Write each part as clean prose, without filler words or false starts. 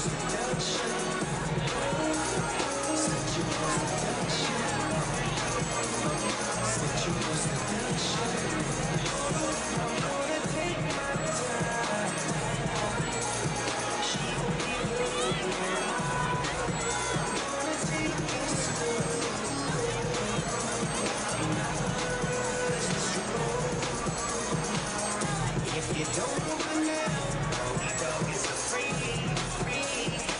If you don't open now, my dog is a free.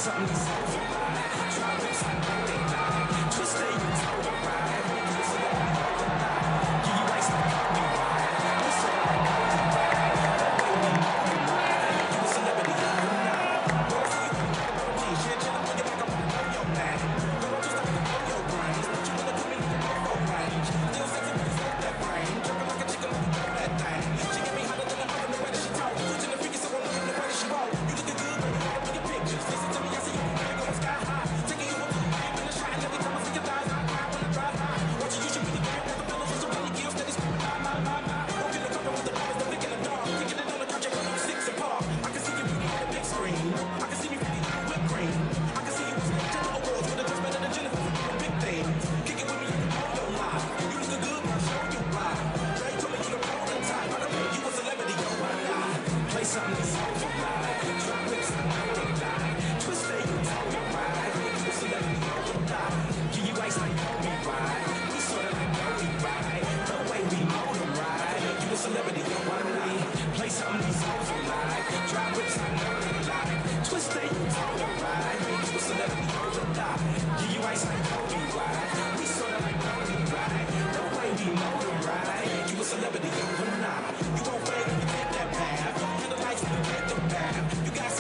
something these souls are like. Try whips like what they like. Twist they you told them right. You a celebrity overnight. Give you ice like Kobe right. We sort of like Kobe right. That way we know them right. You a celebrity overnight. Girl, I see you with the protein shit. Chill up on your back, I wanna know your name. Girl, I'm just like to blow your brains. But you wanna put me in the low range. Still sexy, but it's not that brain. Jumping like a chicken, like you know that thing. She get me hotter than a mother, the way that she talk. Switching the freaky, so I'm loving the way that she walk. You looking good, baby, all up in your pictures. Listen to me, I see you moving, going sky high. Taking you up to the crib in the shot, and every time I see your thighs, I cry when I drive high. Watching you should be the girl with the pillows, so many gills, steady screaming, my. Walking the carpet with the brothers, the big in the dark. Kicking it on the couch, and 6 apart. I can see you beauty on the big screen. I can see me really on the whipped cream. I can see you with some gender awards with a dress better than Jennifer for doing big things. Kick it with me, you can blow your life. You look good, but I'll show you why. Dre told me you the prototype. I can make you a celebrity, yo, why not? Play something these souls are like. Drop whips like what they like. Twist they you told me right. You a celebrity, yo, why not? Give you ice like Kobe right. We sort of like Kobe right. The way we mold them right. You a celebrity, yo, why not? Play something these souls are like. Drop whips like what they like. Twist they you told me right. You a celebrity, yo, why not? Give you ice like Kobe right. We sort of like Kobe right. The way we mold them right. You a celebrity, yo, why not? You gon' fade if you take that path. And the lights when you take the path. You got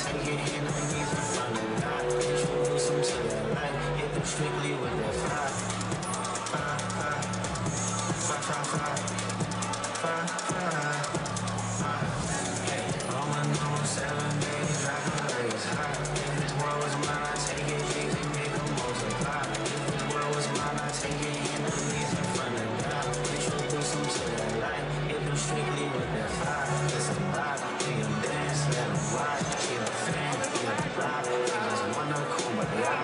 taking enemies in front of God. Introduce them to their life, hit them strictly with their fly. Fly, fly, fly, fly, fly, fly, fly, fly. Hey, all my known 7 days, I can raise high. If this world was mine, I take it easy, make them multiply. If this world was mine, I take it enemies in front of God. Introduce them to their life, hit them strictly with their fly. It's a vibe, make them dance, let them watch. Get a fan, get a block, they just wanna kumbaya,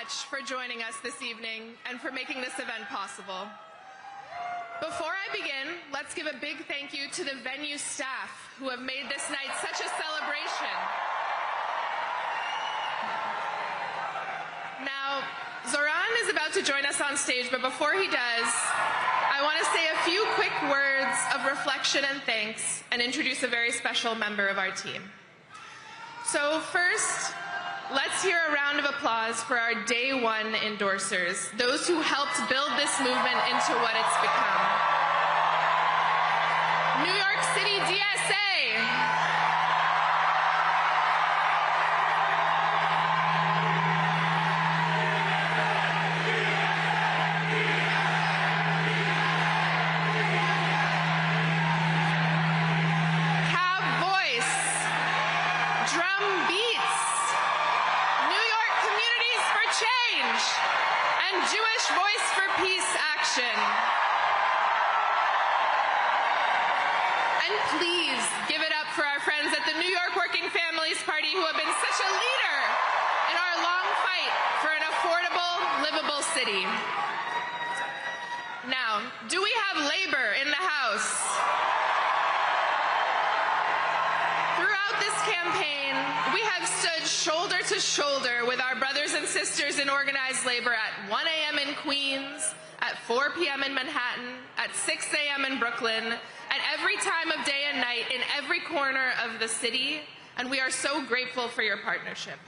much for joining us this evening and for making this event possible. Before I begin, let's give a big thank you to the venue staff who have made this night such a celebration. Now, Zoran is about to join us on stage, but before he does, I want to say a few quick words of reflection and thanks and introduce a very special member of our team. So first, let's hear a round of applause for our day one endorsers, those who helped build this movement into what it's become. New York City DSA. Who have been such a leader in our long fight for an affordable, livable city. Now, do we have labor in the House? Throughout this campaign, we have stood shoulder to shoulder with our brothers and sisters in organized labor at 1 a.m. in Queens, at 4 p.m. in Manhattan, at 6 a.m. in Brooklyn, at every time of day and night in every corner of the city. And we are so grateful for your partnership.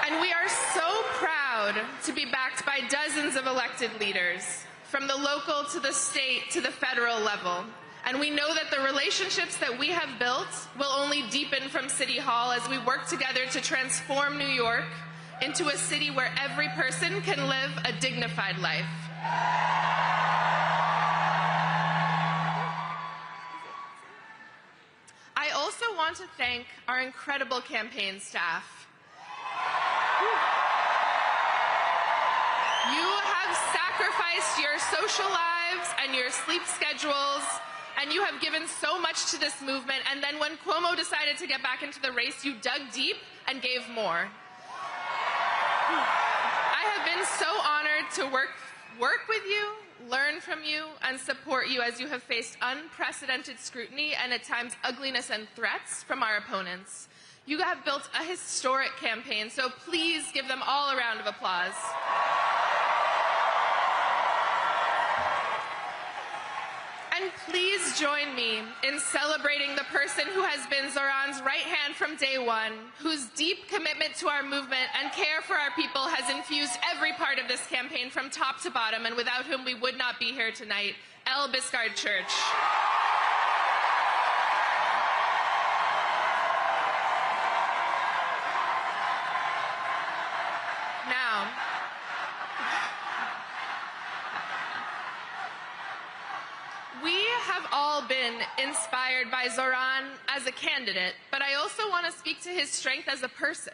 And we are so proud to be backed by dozens of elected leaders, from the local to the state to the federal level. And we know that the relationships that we have built will only deepen from City Hall as we work together to transform New York into a city where every person can live a dignified life. I also want to thank our incredible campaign staff. You have sacrificed your social lives and your sleep schedules, and you have given so much to this movement, and then when Cuomo decided to get back into the race, you dug deep and gave more. I have been so honored to work with you, learn from you, and support you as you have faced unprecedented scrutiny and at times ugliness and threats from our opponents. You have built a historic campaign, so please give them all a round of applause. And please join me in celebrating the person who has been Zoran's right hand from day one, whose deep commitment to our movement and care for our people has infused every part of this campaign from top to bottom, and without whom we would not be here tonight, El Biscard Church. Now, we have all been inspired by Zoran as a candidate, but I also want to speak to his strength as a person.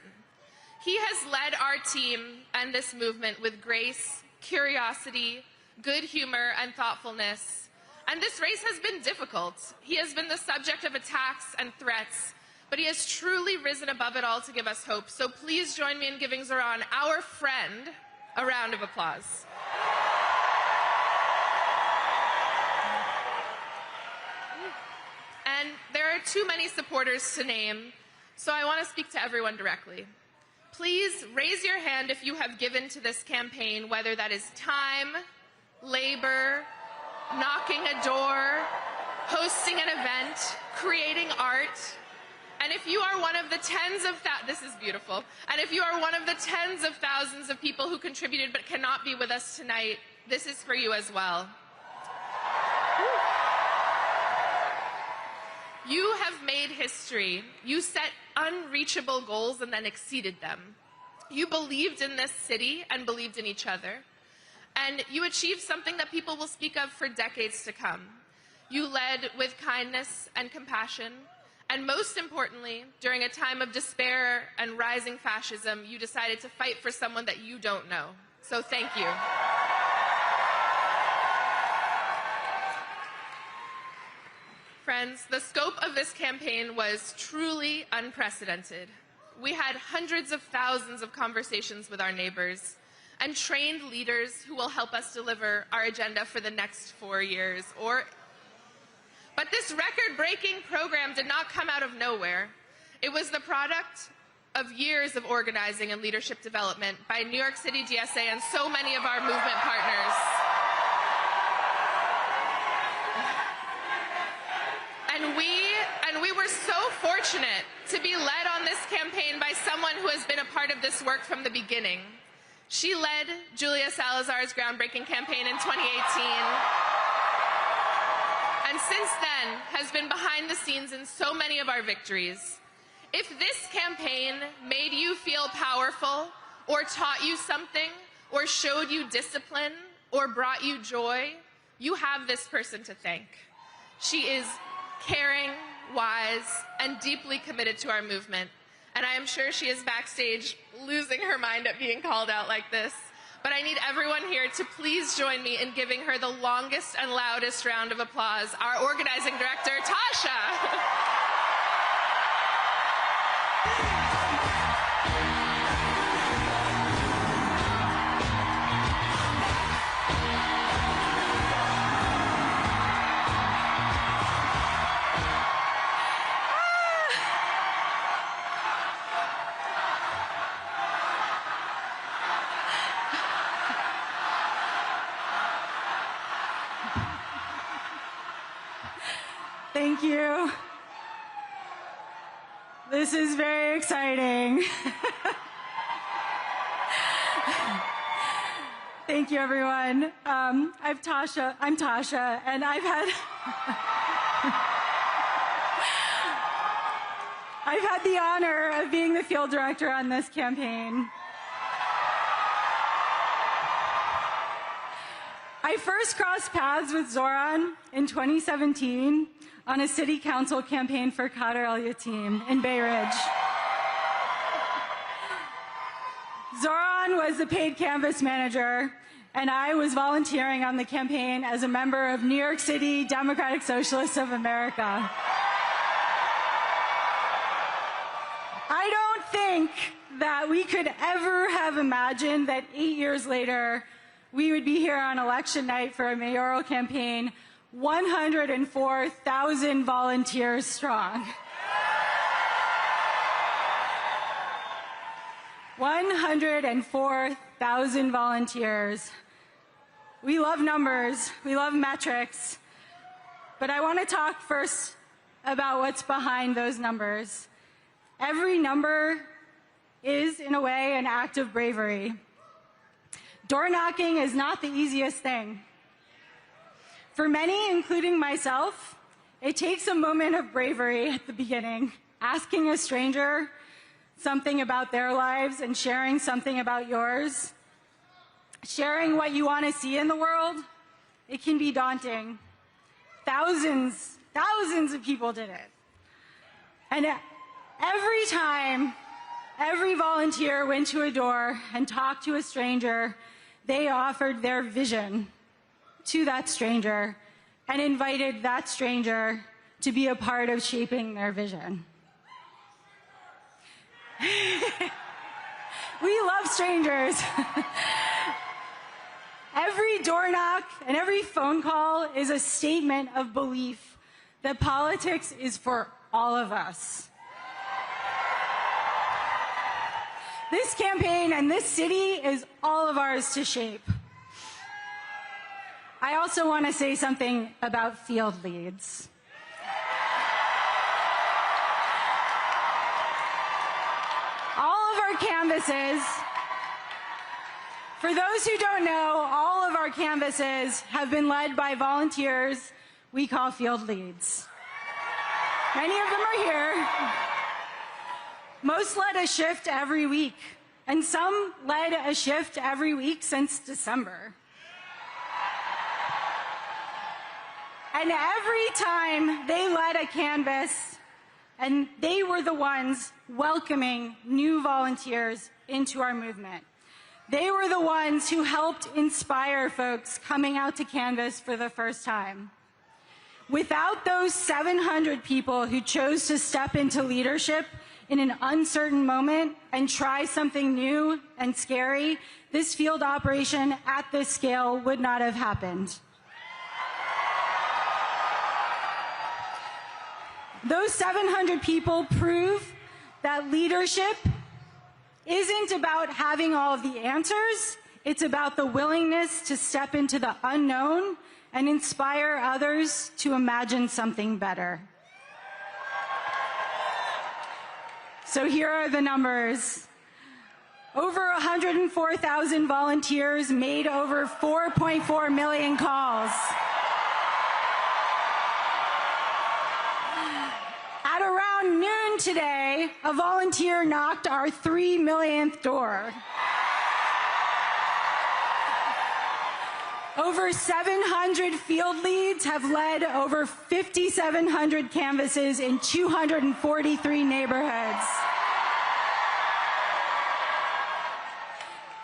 He has led our team and this movement with grace, curiosity, good humor, and thoughtfulness. And this race has been difficult. He has been the subject of attacks and threats, but he has truly risen above it all to give us hope. So please join me in giving Zoran, our friend, a round of applause. And there are too many supporters to name, so I want to speak to everyone directly. Please raise your hand if you have given to this campaign, whether that is time, labor, knocking a door, hosting an event, creating art. And if you are one of the this is beautiful. And if you are one of the tens of thousands of people who contributed but cannot be with us tonight, this is for you as well. You have made history. You set unreachable goals and then exceeded them. You believed in this city and believed in each other. And you achieved something that people will speak of for decades to come. You led with kindness and compassion. And most importantly, during a time of despair and rising fascism, you decided to fight for someone that you don't know. So thank you. Friends, the scope of this campaign was truly unprecedented. we had hundreds of thousands of conversations with our neighbors and trained leaders who will help us deliver our agenda for the next 4 years. But this record-breaking program did not come out of nowhere. It was the product of years of organizing and leadership development by New York City DSA and so many of our movement partners. And we were so fortunate to be led on this campaign by someone who has been a part of this work from the beginning. She led Julia Salazar's groundbreaking campaign in 2018, and since then has been behind the scenes in so many of our victories. If this campaign made you feel powerful, or taught you something, or showed you discipline, or brought you joy, you have this person to thank. She is caring, wise, and deeply committed to our movement. And I am sure she is backstage losing her mind at being called out like this. But I need everyone here to please join me in giving her the longest and loudest round of applause, our organizing director, Tasha. Thank you. This is very exciting. Thank you, everyone. I'm Tasha, and I've had the honor of being the field director on this campaign. I first crossed paths with Zoran in 2017 on a city council campaign for Kader El Yatim in Bay Ridge. Zoran was the paid canvas manager, and I was volunteering on the campaign as a member of New York City Democratic Socialists of America. I don't think that we could ever have imagined that 8 years later, we would be here on election night for a mayoral campaign 104,000 volunteers strong. 104,000 volunteers. We love numbers, we love metrics, but I want to talk first about what's behind those numbers. Every number is, in a way, an act of bravery. Door knocking is not the easiest thing. For many, including myself, it takes a moment of bravery at the beginning, asking a stranger something about their lives and sharing something about yours. Sharing what you want to see in the world, it can be daunting. Thousands of people did it. And every time, every volunteer went to a door and talked to a stranger, they offered their vision to that stranger and invited that stranger to be a part of shaping their vision. We love strangers. Every door knock and every phone call is a statement of belief that politics is for all of us. This campaign and this city is all of ours to shape. I also want to say something about field leads. All of our canvases, for those who don't know, all of our canvases have been led by volunteers we call field leads. Many of them are here. Most led a shift every week, and some led a shift every week since December. And every time they led a canvas, and they were the ones welcoming new volunteers into our movement. They were the ones who helped inspire folks coming out to canvas for the first time. Without those 700 people who chose to step into leadership in an uncertain moment and try something new and scary, this field operation at this scale would not have happened. Those 700 people prove that leadership isn't about having all of the answers. It's about the willingness to step into the unknown and inspire others to imagine something better. So here are the numbers. Over 104,000 volunteers made over 4.4 million calls. At around noon today, a volunteer knocked our 3 millionth door. Over 700 field leads have led over 5,700 canvases in 243 neighborhoods.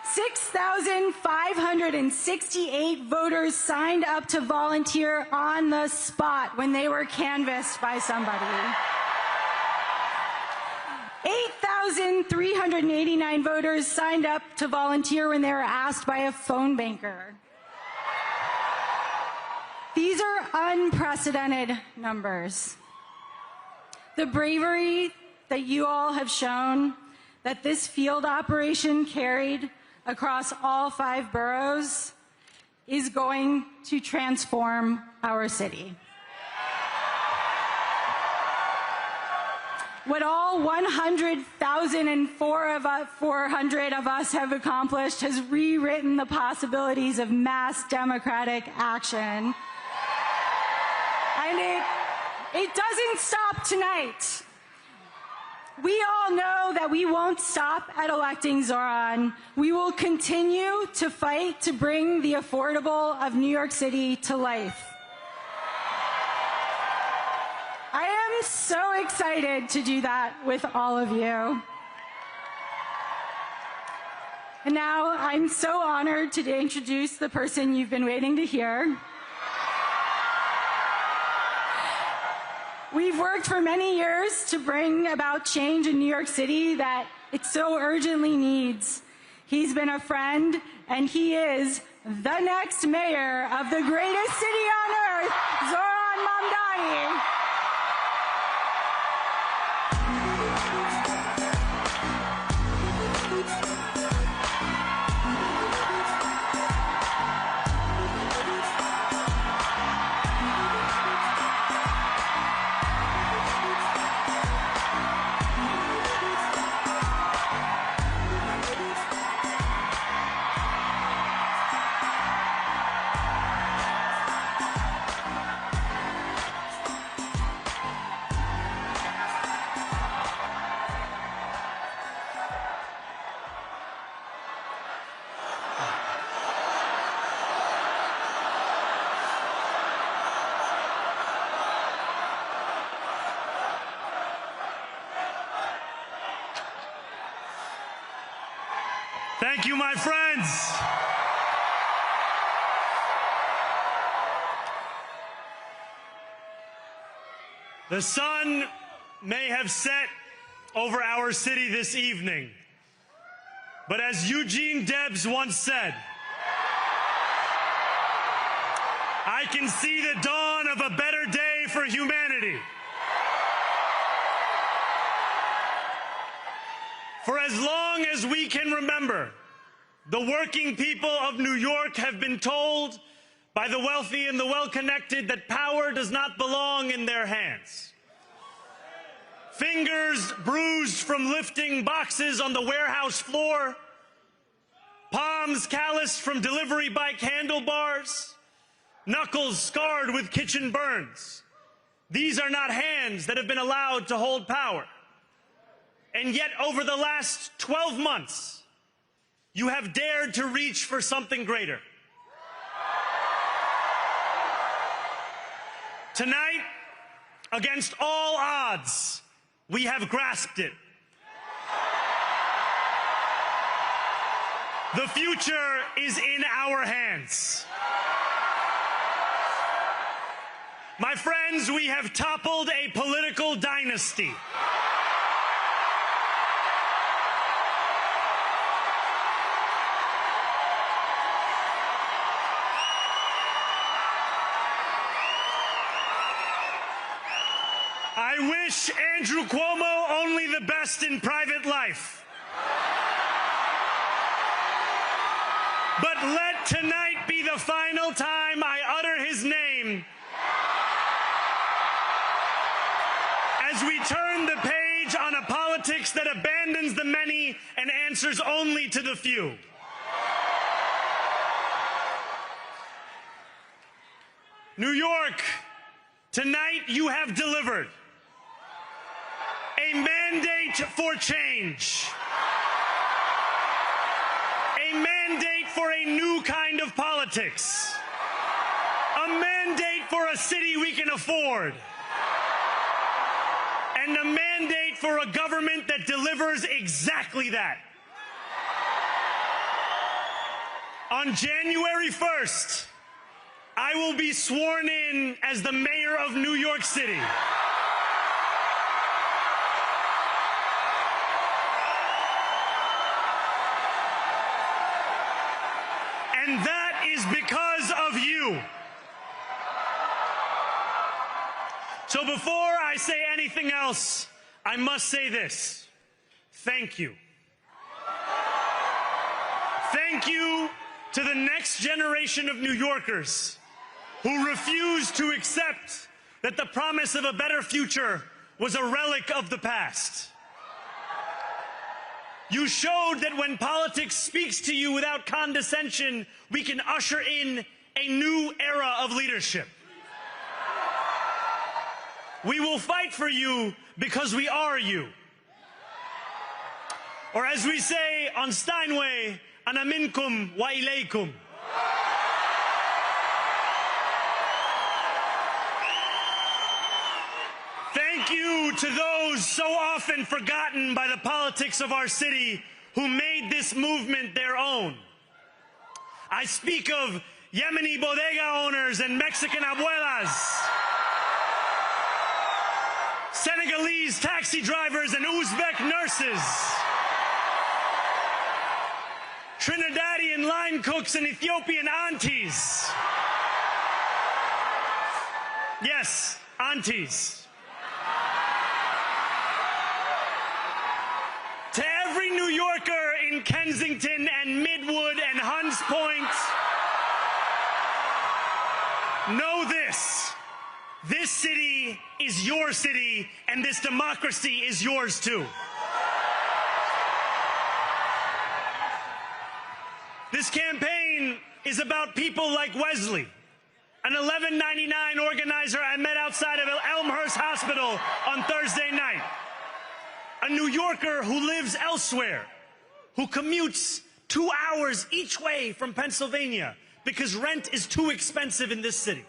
6,568 voters signed up to volunteer on the spot when they were canvassed by somebody. 8,389 voters signed up to volunteer when they were asked by a phone banker. These are unprecedented numbers. The bravery that you all have shown, that this field operation carried across all 5 boroughs, is going to transform our city. What all 100,400 of us have accomplished has rewritten the possibilities of mass democratic action. And it doesn't stop tonight. We all know that we won't stop at electing Zoran. We will continue to fight to bring the affordable of New York City to life. I am so excited to do that with all of you. And now I'm so honored to introduce the person you've been waiting to hear. We've worked for many years to bring about change in New York City that it so urgently needs. He's been a friend, and he is the next mayor of the greatest city on earth, Zoran Mamdani. Thank you, my friends. The sun may have set over our city this evening, but as Eugene Debs once said, I can see the dawn of a better day for humanity. For as long as we can remember, the working people of New York have been told by the wealthy and the well-connected that power does not belong in their hands. Fingers bruised from lifting boxes on the warehouse floor, palms calloused from delivery bike handlebars, knuckles scarred with kitchen burns. These are not hands that have been allowed to hold power. And yet, over the last 12 months, you have dared to reach for something greater. Tonight, against all odds, we have grasped it. The future is in our hands. My friends, we have toppled a political dynasty. I wish Andrew Cuomo only the best in private life. But let tonight be the final time I utter his name as we turn the page on a politics that abandons the many and answers only to the few. New York, tonight you have delivered a mandate for change, a mandate for a new kind of politics, a mandate for a city we can afford, and a mandate for a government that delivers exactly that. On January 1st, I will be sworn in as the mayor of New York City. And that is because of you. So before I say anything else, I must say this. Thank you. Thank you to the next generation of New Yorkers who refused to accept that the promise of a better future was a relic of the past. You showed that when politics speaks to you without condescension, we can usher in a new era of leadership. We will fight for you because we are you. Or as we say on Steinway, ana minkum wa ilaykum. Thank you to those so often forgotten by the politics of our city who made this movement their own. I speak of Yemeni bodega owners and Mexican abuelas, Senegalese taxi drivers and Uzbek nurses, Trinidadian line cooks and Ethiopian aunties. Yes, aunties. To every New Yorker in Kensington and Midwood and Hunts Point, know this. This city is your city, and this democracy is yours too. This campaign is about people like Wesley, an 1199 organizer I met outside of Elmhurst Hospital on Thursday night. A New Yorker who lives elsewhere, who commutes 2 hours each way from Pennsylvania because rent is too expensive in this city.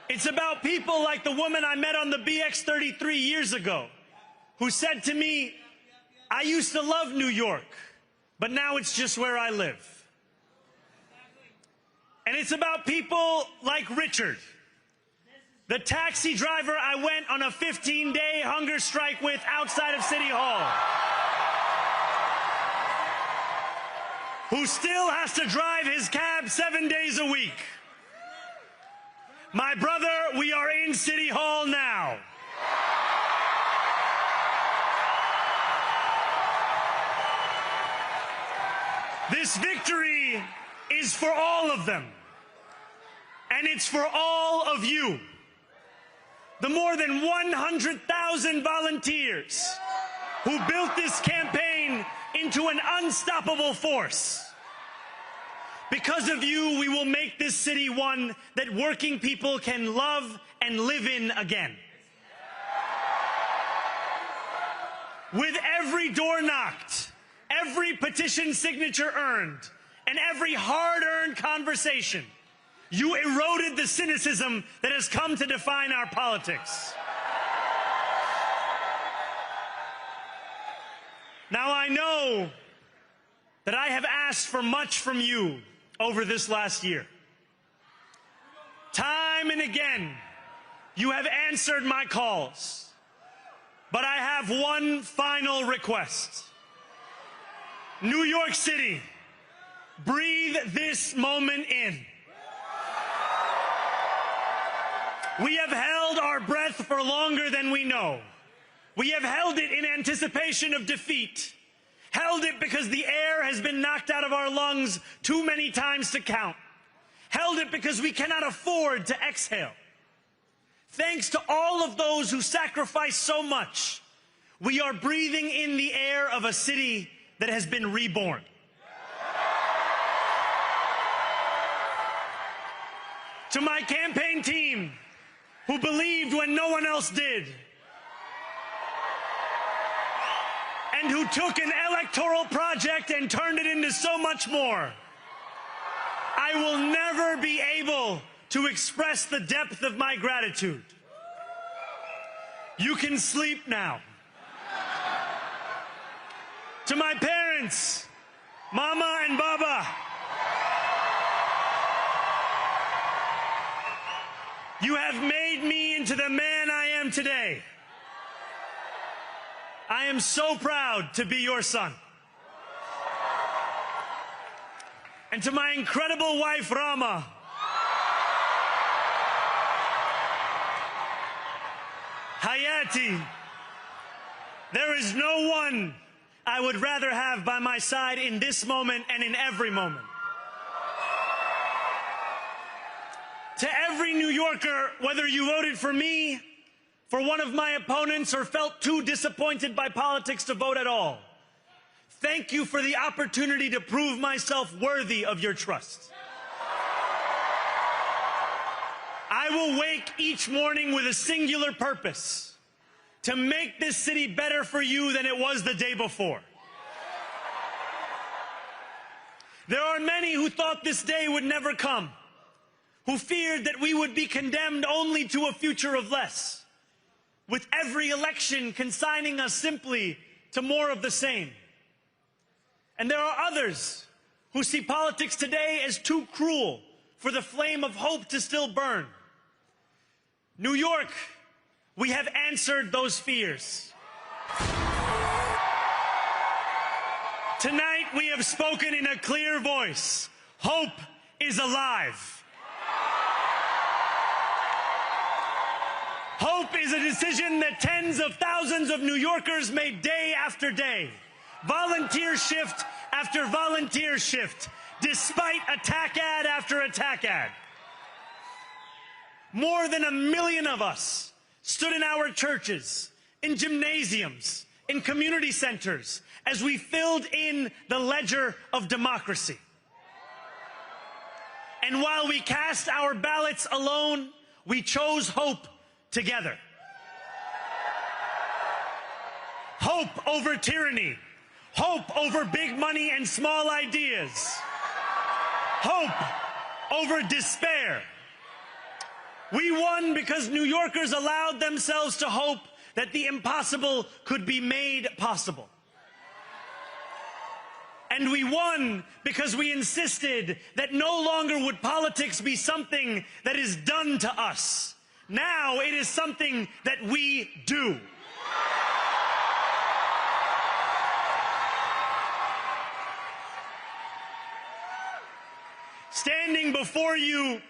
It's about people like the woman I met on the BX33 years ago, who said to me, I used to love New York, but now it's just where I live. And it's about people like Richard, the taxi driver I went on a 15-day hunger strike with outside of City Hall, who still has to drive his cab 7 days a week. My brother, we are in City Hall now. This victory is for all of them, and it's for all of you. The more than 100,000 volunteers who built this campaign into an unstoppable force. Because of you, we will make this city one that working people can love and live in again. With every door knocked, every petition signature earned, and every hard-earned conversation, you eroded the cynicism that has come to define our politics. Now, I know that I have asked for much from you over this last year. Time and again, you have answered my calls. But I have one final request. New York City, breathe this moment in. We have held our breath for longer than we know. We have held it in anticipation of defeat. Held it because the air has been knocked out of our lungs too many times to count. Held it because we cannot afford to exhale. Thanks to all of those who sacrificed so much, we are breathing in the air of a city that has been reborn. To my campaign team, who believed when no one else did, and who took an electoral project and turned it into so much more, I will never be able to express the depth of my gratitude. You can sleep now. To my parents, Mama and Baba, you have made me into the man I am today. I am so proud to be your son. And to my incredible wife, Rama, Hayati, there is no one I would rather have by my side in this moment and in every moment. To every New Yorker, whether you voted for me, for one of my opponents, or felt too disappointed by politics to vote at all, thank you for the opportunity to prove myself worthy of your trust. I will wake each morning with a singular purpose: to make this city better for you than it was the day before. There are many who thought this day would never come, who feared that we would be condemned only to a future of less, with every election consigning us simply to more of the same. And there are others who see politics today as too cruel for the flame of hope to still burn. New York, we have answered those fears. Tonight we have spoken in a clear voice. Hope is alive. Hope is a decision that tens of thousands of New Yorkers made day after day, volunteer shift after volunteer shift, despite attack ad after attack ad. More than 1 million of us stood in our churches, in gymnasiums, in community centers, as we filled in the ledger of democracy. And while we cast our ballots alone, we chose hope together. Hope over tyranny. Hope over big money and small ideas. Hope over despair. We won because New Yorkers allowed themselves to hope that the impossible could be made possible. And we won because we insisted that no longer would politics be something that is done to us. Now it is something that we do. Standing before you,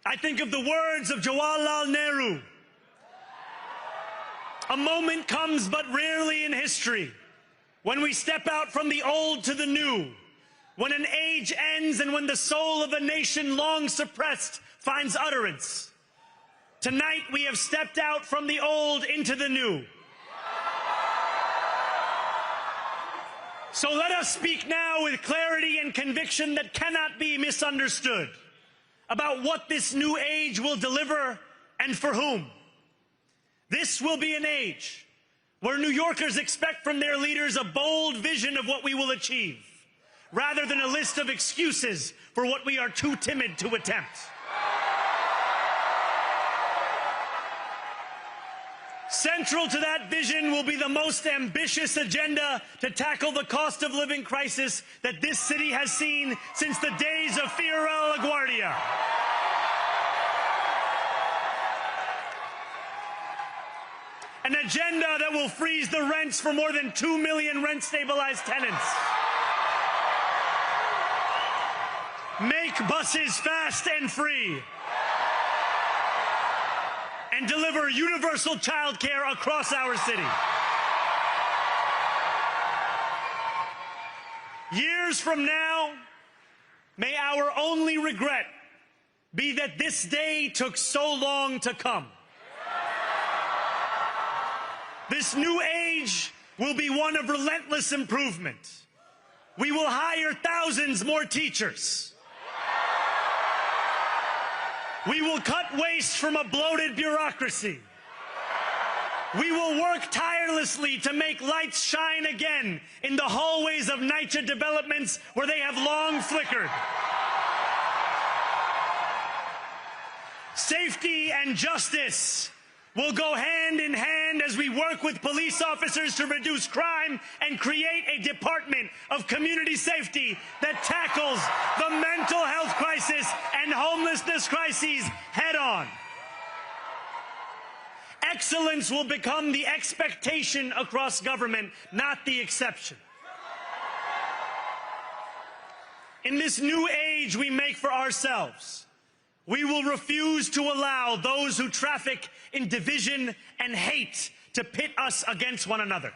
I think of the words of Jawaharlal Nehru. A moment comes but rarely in history when we step out from the old to the new, when an age ends and when the soul of a nation long suppressed finds utterance. Tonight we have stepped out from the old into the new. So let us speak now with clarity and conviction that cannot be misunderstood about what this new age will deliver and for whom. This will be an age where New Yorkers expect from their leaders a bold vision of what we will achieve, rather than a list of excuses for what we are too timid to attempt. Central to that vision will be the most ambitious agenda to tackle the cost of living crisis that this city has seen since the days of Fiorella LaGuardia. An agenda that will freeze the rents for more than 2 million rent-stabilized tenants. Make buses fast and free. and deliver universal child care across our city. Years from now, may our only regret be that this day took so long to come. This new age will be one of relentless improvement. We will hire thousands more teachers. We will cut waste from a bloated bureaucracy. We will work tirelessly to make lights shine again in the hallways of NYC developments where they have long flickered. Safety and justice will go hand in hand as we work with police officers to reduce crime and create a department of community safety that tackles the mental health crisis and homelessness crises head on. Excellence will become the expectation across government, not the exception. In this new age we make for ourselves, we will refuse to allow those who traffic in division and hate to pit us against one another.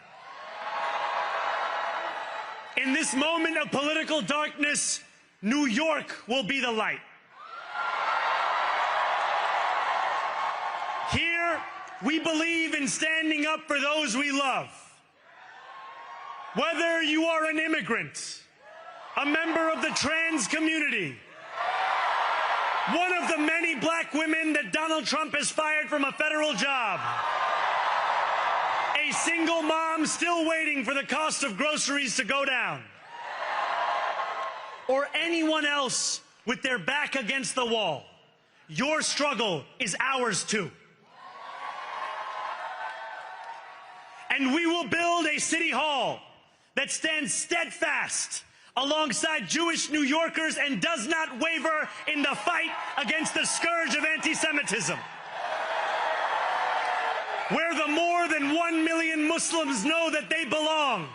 In this moment of political darkness, New York will be the light. Here, we believe in standing up for those we love. Whether you are an immigrant, a member of the trans community, one of the many black women that Donald Trump has fired from a federal job, a single mom still waiting for the cost of groceries to go down, or anyone else with their back against the wall, your struggle is ours too. And we will build a city hall that stands steadfast alongside Jewish New Yorkers and does not waver in the fight against the scourge of anti-Semitism. Where the more than 1 million Muslims know that they belong.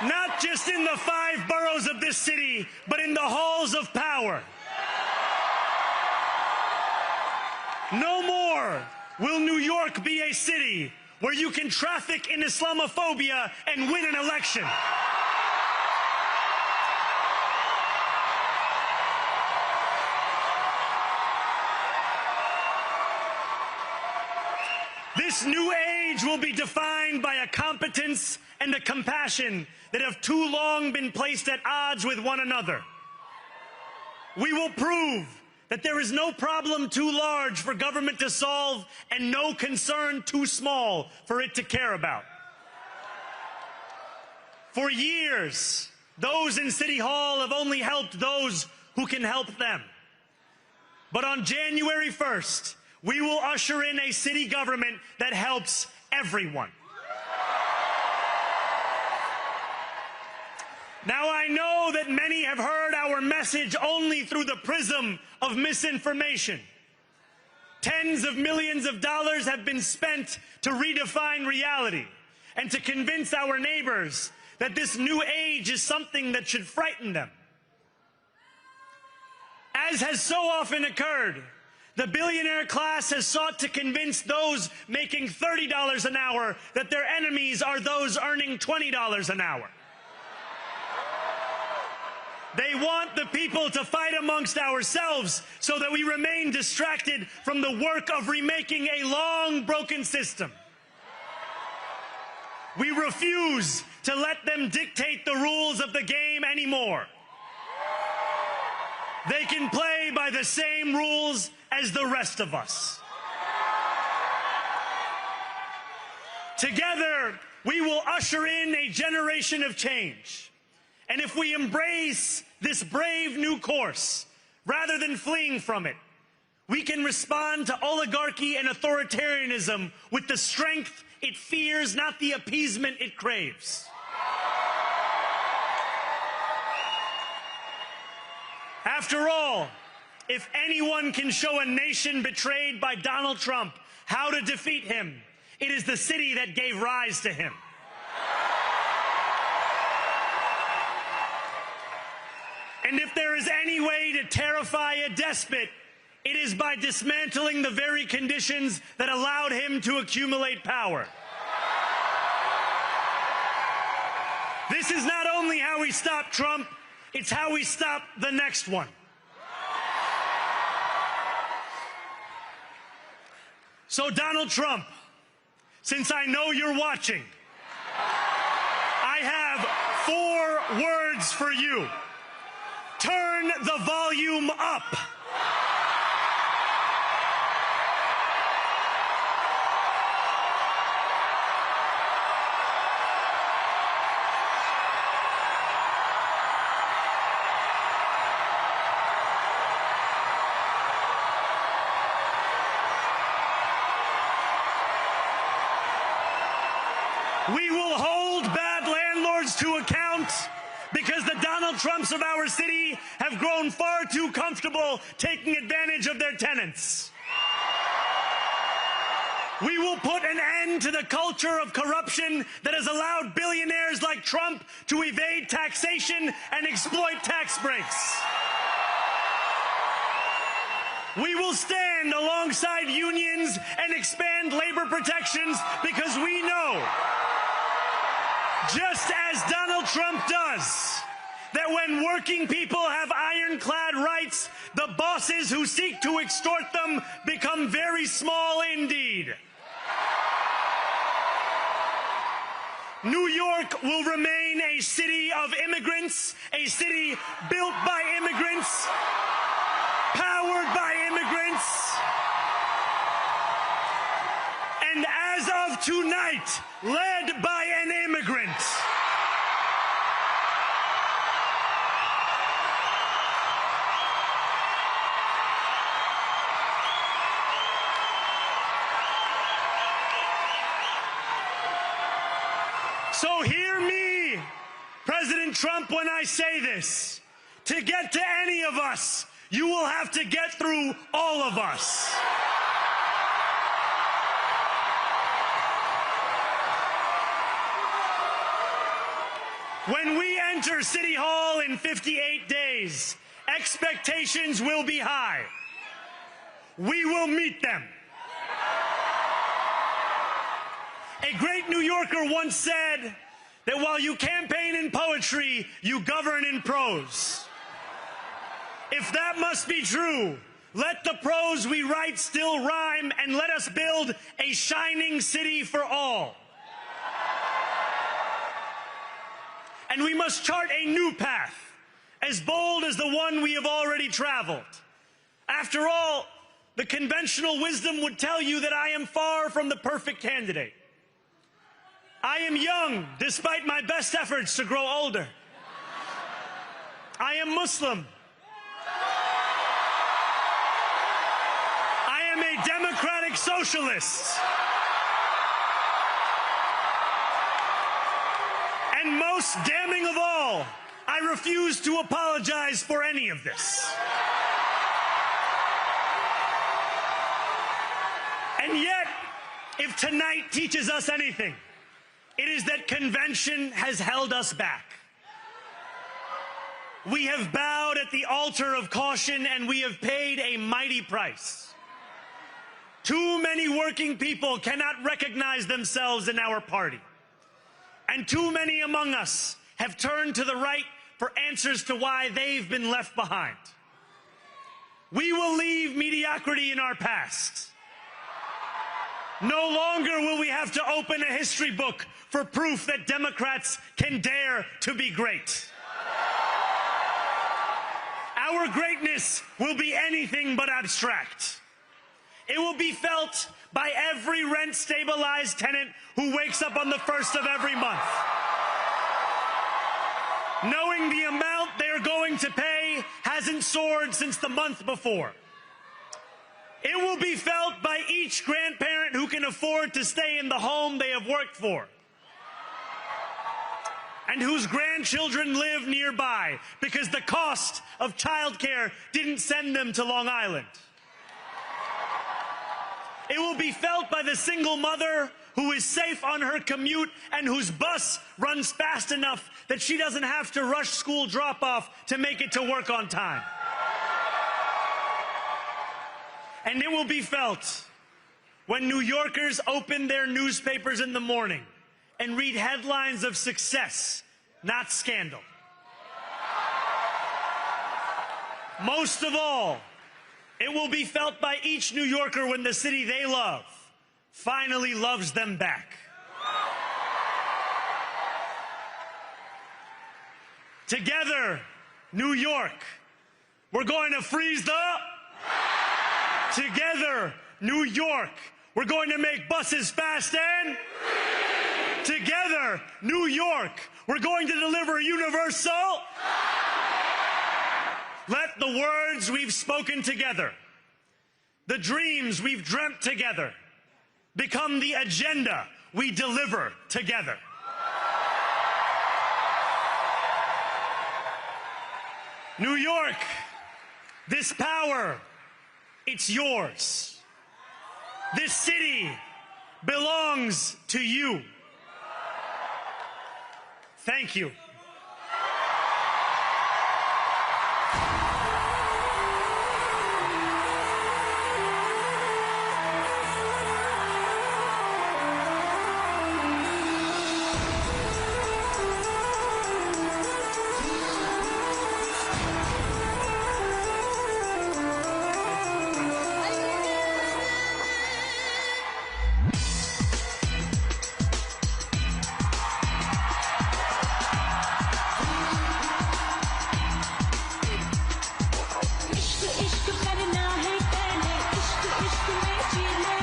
Not just in the 5 boroughs of this city, but in the halls of power. No more will New York be a city where you can traffic in Islamophobia and win an election. This new age will be defined by a competence and a compassion that have too long been placed at odds with one another. We will prove that there is no problem too large for government to solve and no concern too small for it to care about. For years, those in City Hall have only helped those who can help them. But on January 1st, we will usher in a city government that helps everyone. Now, I know that many have heard our message only through the prism of misinformation. Tens of millions of dollars have been spent to redefine reality and to convince our neighbors that this new age is something that should frighten them. As has so often occurred, the billionaire class has sought to convince those making $30 an hour that their enemies are those earning $20 an hour. They want the people to fight amongst ourselves so that we remain distracted from the work of remaking a long broken system. We refuse to let them dictate the rules of the game anymore. They can play by the same rules as the rest of us. Together, we will usher in a generation of change. And if we embrace this brave new course, rather than fleeing from it, we can respond to oligarchy and authoritarianism with the strength it fears, not the appeasement it craves. After all, if anyone can show a nation betrayed by Donald Trump how to defeat him, it is the city that gave rise to him. And if there is any way to terrify a despot, It is by dismantling the very conditions that allowed him to accumulate power. This is not only how we stop Trump, it's how we stop the next one. So Donald Trump, since I know you're watching, I have 4 words for you. Turn the volume up. We will hold bad landlords to account because the Donald Trumps of our city have grown far too comfortable taking advantage of their tenants. We will put an end to the culture of corruption that has allowed billionaires like Trump to evade taxation and exploit tax breaks. We will stand alongside unions and expand labor protections because we know, just as Donald Trump does, that when working people have ironclad rights, the bosses who seek to extort them become very small indeed. New York will remain a city of immigrants, a city built by immigrants, powered by immigrants, and as of tonight, led by an immigrant. So hear me, President Trump, when I say this. To get to any of us, you will have to get through all of us. When we enter City Hall in 58 days, expectations will be high. We will meet them. A great New Yorker once said that while you campaign in poetry, you govern in prose. If that must be true, let the prose we write still rhyme, and let us build a shining city for all. And we must chart a new path, as bold as the one we have already traveled. After all, the conventional wisdom would tell you that I am far from the perfect candidate. I am young, despite my best efforts to grow older. I am Muslim. I am a democratic socialist. And most damning of all, I refuse to apologize for any of this. And yet, if tonight teaches us anything, it is that convention has held us back. We have bowed at the altar of caution, and we have paid a mighty price. Too many working people cannot recognize themselves in our party. And too many among us have turned to the right for answers to why they've been left behind. We will leave mediocrity in our past. No longer will we have to open a history book for proof that Democrats can dare to be great. Our greatness will be anything but abstract. It will be felt by every rent-stabilized tenant who wakes up on the first of every month, knowing the amount they're going to pay hasn't soared since the month before. It will be felt by each grandparent who can afford to stay in the home they have worked for, and whose grandchildren live nearby because the cost of childcare didn't send them to Long Island. It will be felt by the single mother who is safe on her commute and whose bus runs fast enough that she doesn't have to rush school drop-off to make it to work on time. And it will be felt when New Yorkers open their newspapers in the morning and read headlines of success, not scandal. Most of all, it will be felt by each New Yorker when the city they love finally loves them back. Together, New York, we're going to freeze the... Together, New York, we're going to make buses fast and... Together, New York, we're going to deliver universal... Let the words we've spoken together, the dreams we've dreamt together, become the agenda we deliver together. New York, this power, it's yours. This city belongs to you. Thank you. इश्क इश्क करना है पहले इश्क इश्क में जीना